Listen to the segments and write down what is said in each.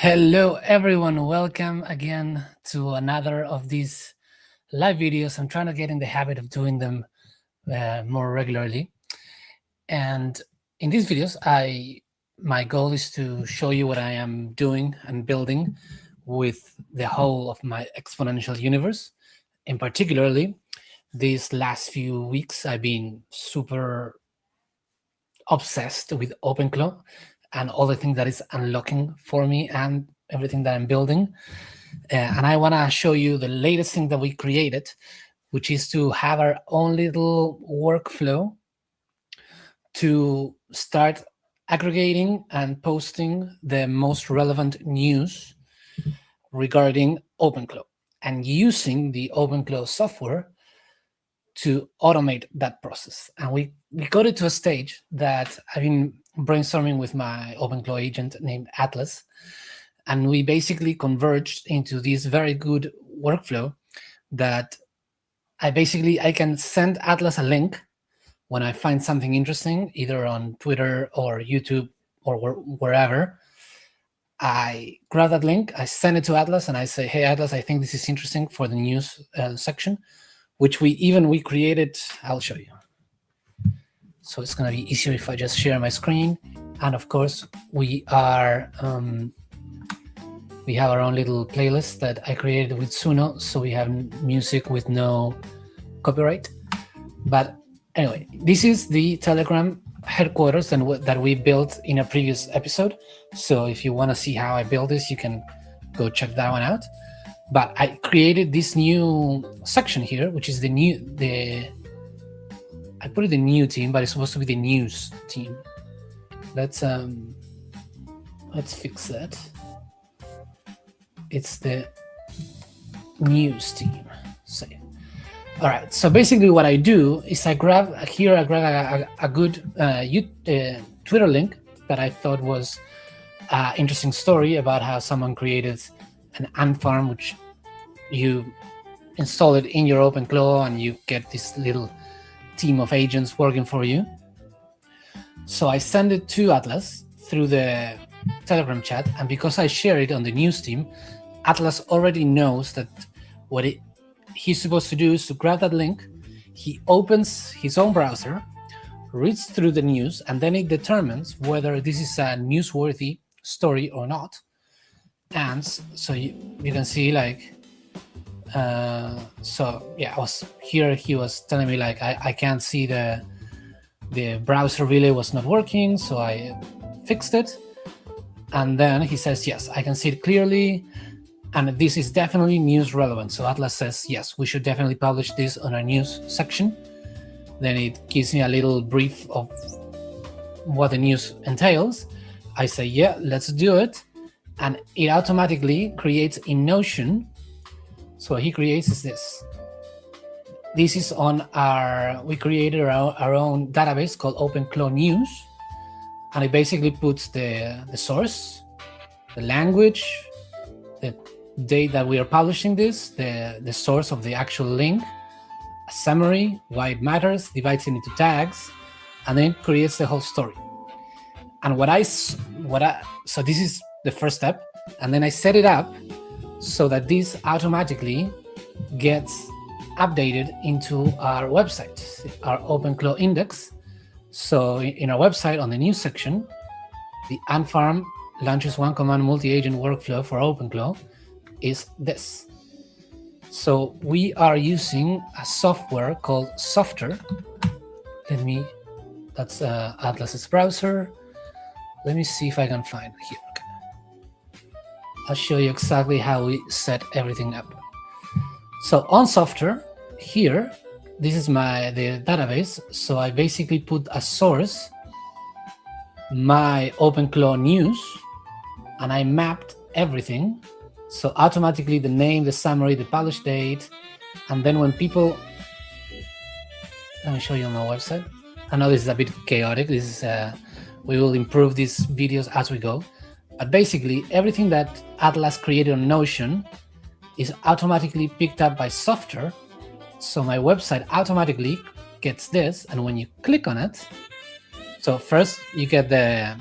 Hello, everyone. Welcome again to another of these live videos. I'm trying to get in the habit of doing them more regularly. And in these videos, my goal is to show you what I am doing and building with the whole of my exponential universe. In particularly, these last few weeks, I've been super obsessed with OpenClaw and all the things that is unlocking for me and everything that I'm building. And I want to show you the latest thing that we created, which is to have our own little workflow to start aggregating and posting the most relevant news regarding OpenClaw and using the OpenClaw software to automate that process. And we got it to a stage that I've been brainstorming with my OpenClaw agent named Atlas, and we basically converged into this very good workflow that I can send Atlas a link when I find something interesting, either on Twitter or YouTube or wherever. I grab that link, I send it to Atlas, and I say, hey, Atlas, I think this is interesting for the news section, which we created. I'll show you. So it's going to be easier if I just share my screen. And of course, we have our own little playlist that I created with Suno, so we have music with no copyright. But anyway, this is the Telegram headquarters that we built in a previous episode. So if you want to see how I built this, you can go check that one out. But I created this new section here, which is I put it the new team, but it's supposed to be the news team. Let's fix that. It's the news team. Save. All right. So basically, what I do is I grab a good Twitter link that I thought was an interesting story about how someone created an ant farm, which you install it in your OpenClaw and you get this little team of agents working for you. So I send it to Atlas through the Telegram chat, and because I share it on the news team, Atlas already knows that what he's supposed to do is to grab that link, he opens his own browser, reads through the news, and then it determines whether this is a newsworthy story or not. And so you can see, like, so yeah, he was telling me, like, I can't see the browser relay was not working, so I fixed it. And then he says, yes, I can see it clearly, and this is definitely news relevant. So Atlas says, yes, we should definitely publish this on our news section. Then it gives me a little brief of what the news entails. I say, yeah, let's do it. And it automatically creates in Notion. So what he creates is this. This is on we created our own database called OpenClaw News. And it basically puts the source, the language, the date that we are publishing this, the source of the actual link, a summary, why it matters, divides it into tags, and then creates the whole story. And so this is the first step. And then I set it up so that this automatically gets updated into our website, our OpenClaw index. So in our website, on the news section, the ant farm launches one command multi-agent workflow for OpenClaw is this. So we are using a software called Softr. That's Atlas's browser. Let me see if I can find here. Okay. I'll show you exactly how we set everything up. So on Softr, here, this is the database. So I basically put a source, my OpenClaw news, and I mapped everything. So automatically the name, the summary, the publish date, and then when people, let me show you on my website. I know this is a bit chaotic. This is we will improve these videos as we go. But basically everything that Atlas created on Notion is automatically picked up by Softr. So my website automatically gets this, and when you click on it, so first you get the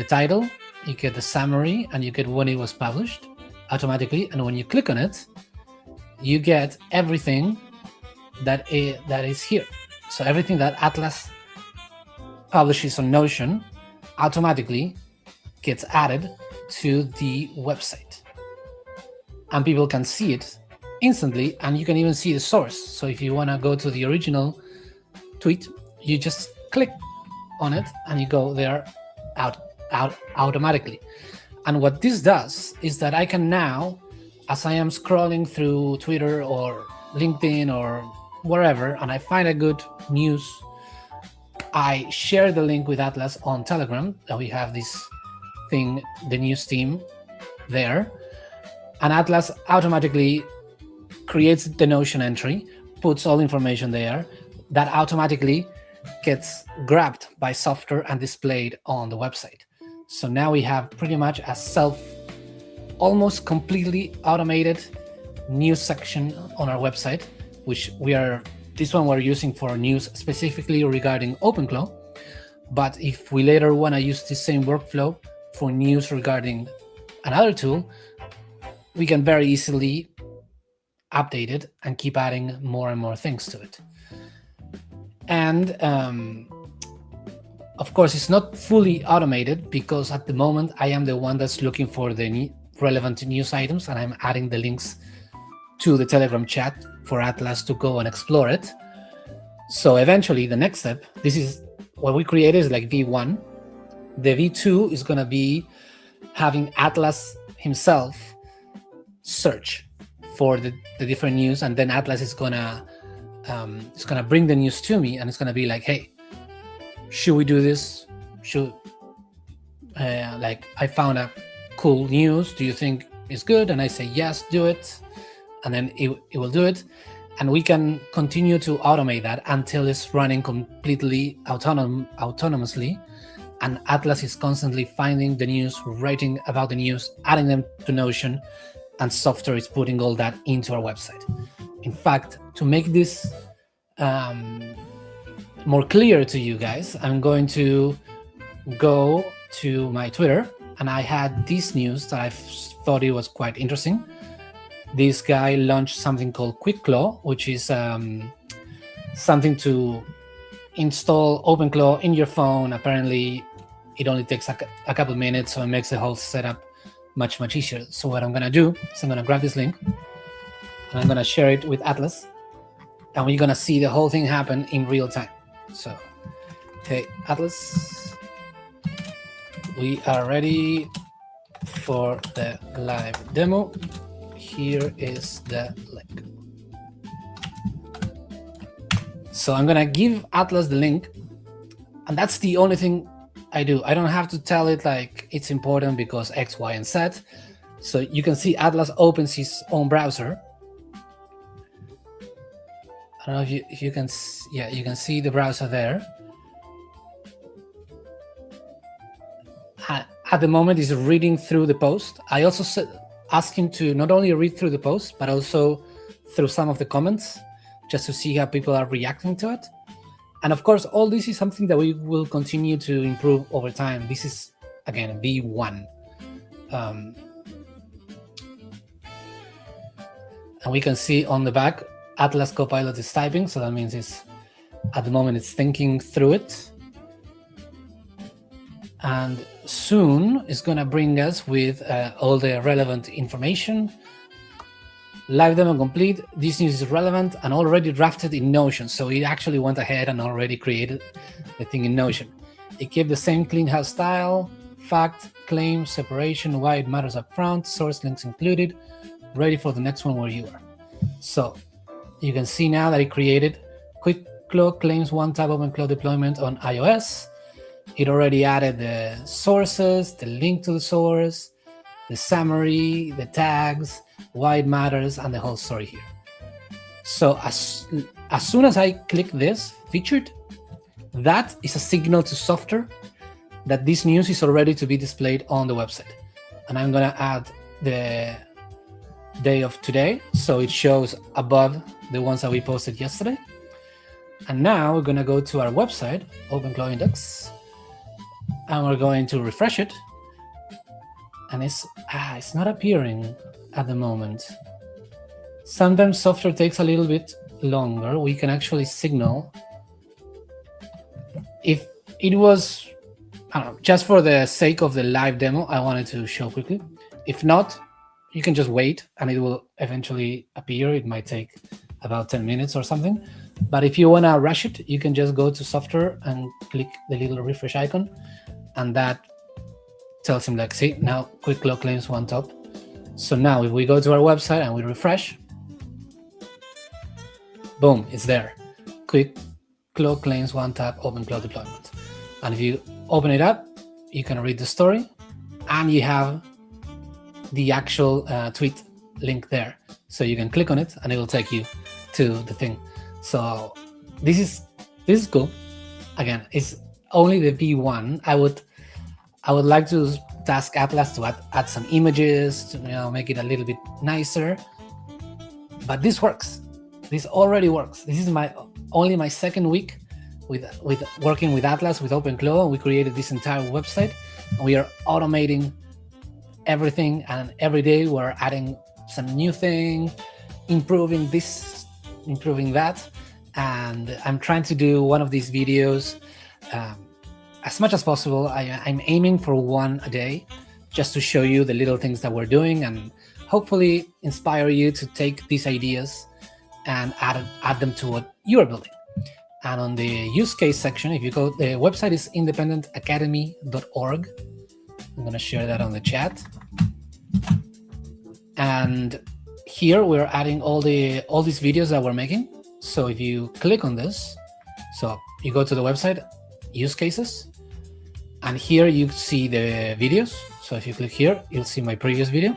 title, you get the summary, and you get when it was published automatically. And when you click on it, you get everything that is here. So everything that Atlas publishes on Notion automatically gets added to the website, and people can see it instantly, and you can even see the source. So if you want to go to the original tweet, you just click on it and you go there out automatically. And what this does is that I can now, as I am scrolling through Twitter or LinkedIn or wherever, and I find a good news, I share the link with Atlas on Telegram, and we have this thing, the news team there, and Atlas automatically creates the Notion entry, puts all information there, that automatically gets grabbed by Softr and displayed on the website. So now we have pretty much a almost completely automated news section on our website, which this one we're using for news specifically regarding OpenClaw. But if we later want to use the same workflow for news regarding another tool, we can very easily update it and keep adding more and more things to it. And of course, it's not fully automated, because at the moment I am the one that's looking for the relevant news items, and I'm adding the links to the Telegram chat for Atlas to go and explore it. So eventually the next step, this is what we created, is like V1. The V2 is going to be having Atlas himself search for the different news, and then Atlas is gonna bring the news to me, and it's gonna be like, hey, should we do this? Like, I found a cool news, do you think it's good? And I say yes, do it, and then it will do it, and we can continue to automate that until it's running completely autonomously, and Atlas is constantly finding the news, writing about the news, adding them to Notion, and Softr is putting all that into our website. In fact, to make this more clear to you guys, I'm going to go to my Twitter, and I had this news that I thought it was quite interesting. This guy launched something called QuickClaw, which is something to install OpenClaw in your phone. Apparently, it only takes a couple minutes, so it makes the whole setup much easier. So what I'm gonna do is I'm gonna grab this link, and I'm gonna share it with Atlas, and we're gonna see the whole thing happen in real time. So, hey Atlas, we are ready for the live demo. Here is the link. So I'm gonna give Atlas the link, and that's the only thing I do. I don't have to tell it like it's important because X, Y, and Z. So you can see Atlas opens his own browser. I don't know if you can, yeah, you can see the browser there. At the moment, he's reading through the post. I also asked him to not only read through the post, but also through some of the comments, just to see how people are reacting to it. And of course, all this is something that we will continue to improve over time. This is, again, V1. And we can see on the back, Atlas Copilot is typing, so that means at the moment it's thinking through it. And soon it's going to bring us with all the relevant information. Live demo complete. This news is relevant and already drafted in Notion. So it actually went ahead and already created the thing in Notion. It kept the same clean house style, fact, claim, separation, why it matters up front, source links included, ready for the next one where you are. So you can see now that it created QuickClaw claims one-tab OpenClaw deployment on iOS. It already added the sources, the link to the source, the summary, the tags, why it matters, and the whole story here. So as soon as I click this featured, that is a signal to Softr that this news is already to be displayed on the website. And I'm going to add the day of today, so it shows above the ones that we posted yesterday. And now we're going to go to our website, OpenClaw Index, and we're going to refresh it. and it's not appearing at the moment. Sometimes Softr takes a little bit longer. We can actually signal if it was, I don't know, just for the sake of the live demo, I wanted to show quickly. If not, you can just wait and it will eventually appear. It might take about 10 minutes or something. But if you want to rush it, you can just go to Softr and click the little refresh icon, and that tells him like, see, now QuickClaw claims one top. So now if we go to our website and we refresh, boom, it's there. QuickClaw claims one tap OpenClaw deployment. And if you open it up, you can read the story and you have the actual tweet link there. So you can click on it and it will take you to the thing. So this is cool. Again, it's only the V1. I would like to task Atlas to add some images to make it a little bit nicer. But this works. This already works. This is only my second week with working with Atlas, with OpenClaw. We created this entire website and we are automating everything, and every day we're adding some new thing, improving this, improving that. And I'm trying to do one of these videos as much as possible. I'm aiming for one a day, just to show you the little things that we're doing and hopefully inspire you to take these ideas and add them to what you are building. And on the use case section, if you go, the website is independentacademy.org. I'm going to share that on the chat. And here we're adding all these videos that we're making. So if you click on this, so you go to the website, use cases, and here you see the videos. So if you click here, you'll see my previous video.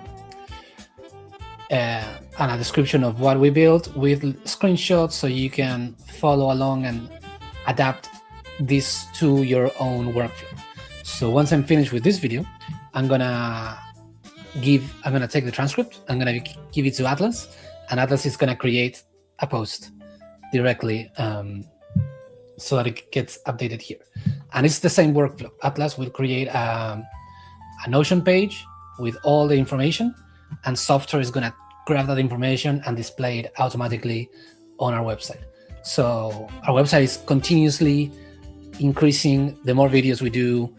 And a description of what we built with screenshots, so you can follow along and adapt this to your own workflow. So once I'm finished with this video, I'm gonna take the transcript, I'm gonna give it to Atlas, and Atlas is gonna create a post directly so that it gets updated here. And it's the same workflow. Atlas will create a Notion page with all the information, and Softr is gonna grab that information and display it automatically on our website. So our website is continuously increasing the more videos we do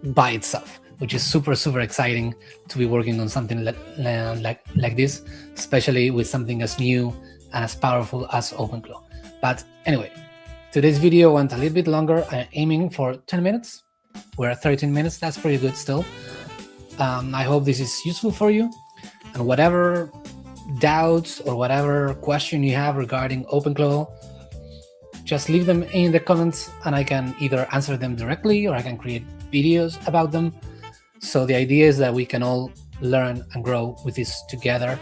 by itself, which is super, super exciting to be working on something like this, especially with something as new and as powerful as OpenClaw. But anyway, today's video went a little bit longer. I'm aiming for 10 minutes. We're at 13 minutes. That's pretty good still. I hope this is useful for you, and whatever doubts or whatever question you have regarding OpenClaw, just leave them in the comments and I can either answer them directly or I can create videos about them. So the idea is that we can all learn and grow with this together.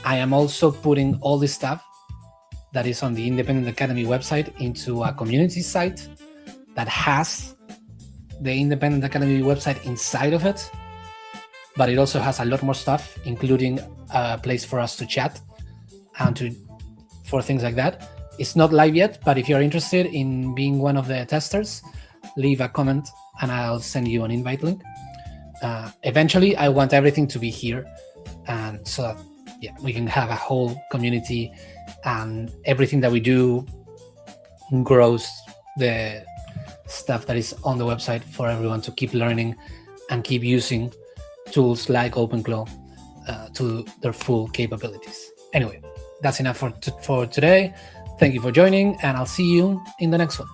I am also putting all this stuff that is on the Independent Academy website into a community site that has the Independent Academy website inside of it, but it also has a lot more stuff, including a place for us to chat and for things like that. It's not live yet, but if you're interested in being one of the testers, leave a comment and I'll send you an invite link. Eventually, I want everything to be here, and so that we can have a whole community, and everything that we do grows the stuff that is on the website for everyone to keep learning and keep using tools like OpenClaw to their full capabilities. Anyway, that's enough for today. Thank you for joining, and I'll see you in the next one.